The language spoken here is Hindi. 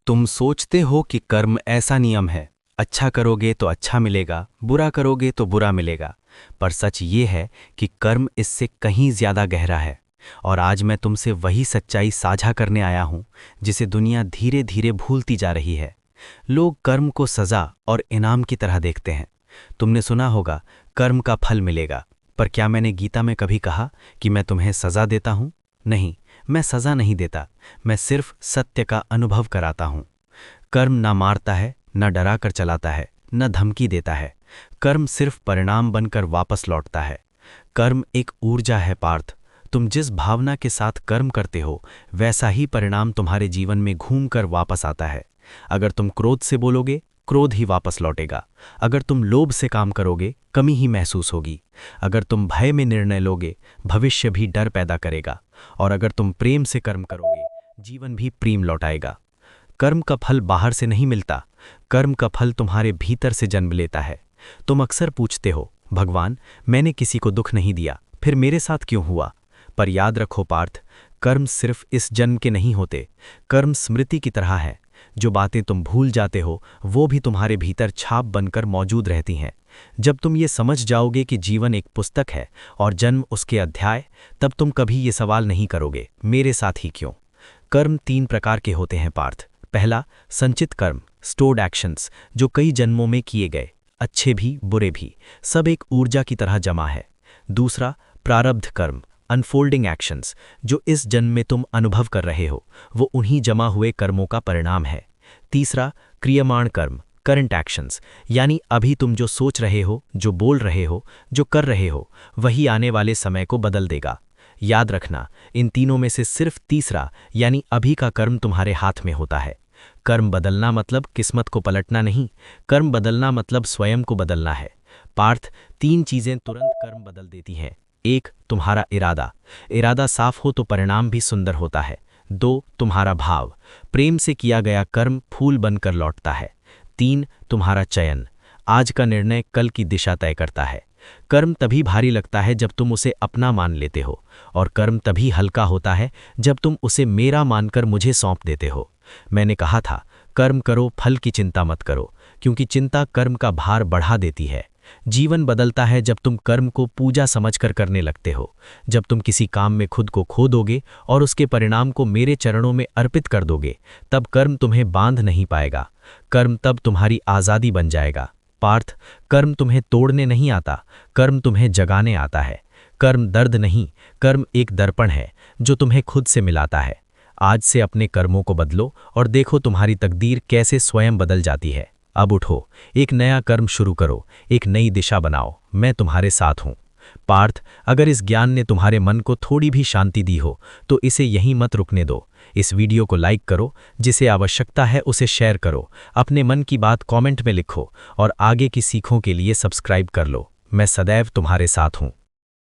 तुम सोचते हो कि कर्म ऐसा नियम है, अच्छा करोगे तो अच्छा मिलेगा, बुरा करोगे तो बुरा मिलेगा। पर सच ये है कि कर्म इससे कहीं ज्यादा गहरा है। और आज मैं तुमसे वही सच्चाई साझा करने आया हूं जिसे दुनिया धीरे धीरे भूलती जा रही है। लोग कर्म को सजा और इनाम की तरह देखते हैं। तुमने सुना होगा, कर्म का फल मिलेगा। पर क्या मैंने गीता में कभी कहा कि मैं तुम्हें सजा देता हूं? नहीं, मैं सजा नहीं देता, मैं सिर्फ सत्य का अनुभव कराता हूं। कर्म ना मारता है, न डरा कर चलाता है, न धमकी देता है। कर्म सिर्फ परिणाम बनकर वापस लौटता है। कर्म एक ऊर्जा है पार्थ। तुम जिस भावना के साथ कर्म करते हो, वैसा ही परिणाम तुम्हारे जीवन में घूमकर वापस आता है। अगर तुम क्रोध से बोलोगे, क्रोध ही वापस लौटेगा। अगर तुम लोभ से काम करोगे, कमी ही महसूस होगी। अगर तुम भय में निर्णय लोगे, भविष्य भी डर पैदा करेगा। और अगर तुम प्रेम से कर्म करोगे, जीवन भी प्रेम लौटाएगा। कर्म का फल बाहर से नहीं मिलता, कर्म का फल तुम्हारे भीतर से जन्म लेता है। तुम अक्सर पूछते हो, भगवान, मैंने किसी को दुख नहीं दिया, फिर मेरे साथ क्यों हुआ? पर याद रखो पार्थ, कर्म सिर्फ इस जन्म के नहीं होते। कर्म स्मृति की तरह है। जो बातें तुम भूल जाते हो, वो भी तुम्हारे भीतर छाप बनकर मौजूद रहती हैं। जब तुम ये समझ जाओगे कि जीवन एक पुस्तक है और जन्म उसके अध्याय, तब तुम कभी ये सवाल नहीं करोगे, मेरे साथ ही क्यों? कर्म 3 प्रकार के होते हैं पार्थ। पहला, संचित कर्म, स्टोर्ड एक्शंस, जो कई जन्मों में किए गए, अच्छे भी बुरे भी, सब एक ऊर्जा की तरह जमा है। दूसरा, प्रारब्ध कर्म, अनफोल्डिंग एक्शंस, जो इस जन्म में तुम अनुभव कर रहे हो, वो उन्हीं जमा हुए कर्मों का परिणाम है। तीसरा, क्रियमाण कर्म, करंट एक्शंस, यानी अभी तुम जो सोच रहे हो, जो बोल रहे हो, जो कर रहे हो, वही आने वाले समय को बदल देगा। याद रखना, इन तीनों में से सिर्फ तीसरा यानी अभी का कर्म तुम्हारे हाथ में होता है। कर्म बदलना मतलब किस्मत को पलटना नहीं, कर्म बदलना मतलब स्वयं को बदलना है। पार्थ, 3 चीजें तुरंत कर्म बदल देती हैं। 1, तुम्हारा इरादा। इरादा साफ हो तो परिणाम भी सुंदर होता है। 2, तुम्हारा भाव। प्रेम से किया गया कर्म फूल बनकर लौटता है। 3, तुम्हारा चयन। आज का निर्णय कल की दिशा तय करता है। कर्म तभी भारी लगता है जब तुम उसे अपना मान लेते हो, और कर्म तभी हल्का होता है जब तुम उसे मेरा मानकर मुझे सौंप देते हो। मैंने कहा था, कर्म करो, फल की चिंता मत करो, क्योंकि चिंता कर्म का भार बढ़ा देती है। जीवन बदलता है जब तुम कर्म को पूजा समझकर करने लगते हो। जब तुम किसी काम में खुद को खो दोगे और उसके परिणाम को मेरे चरणों में अर्पित कर दोगे, तब कर्म तुम्हें बांध नहीं पाएगा। कर्म तब तुम्हारी आज़ादी बन जाएगा। पार्थ, कर्म तुम्हें तोड़ने नहीं आता, कर्म तुम्हें जगाने आता है। कर्म दर्द नहीं, कर्म एक दर्पण है जो तुम्हें खुद से मिलाता है। आज से अपने कर्मों को बदलो और देखो तुम्हारी तकदीर कैसे स्वयं बदल जाती है। अब उठो, एक नया कर्म शुरू करो, एक नई दिशा बनाओ, मैं तुम्हारे साथ हूँ। पार्थ, अगर इस ज्ञान ने तुम्हारे मन को थोड़ी भी शांति दी हो, तो इसे यहीं मत रुकने दो। इस वीडियो को लाइक करो, जिसे आवश्यकता है उसे शेयर करो, अपने मन की बात कमेंट में लिखो और आगे की सीखों के लिए सब्सक्राइब कर लो। मैं सदैव तुम्हारे साथ हूँ।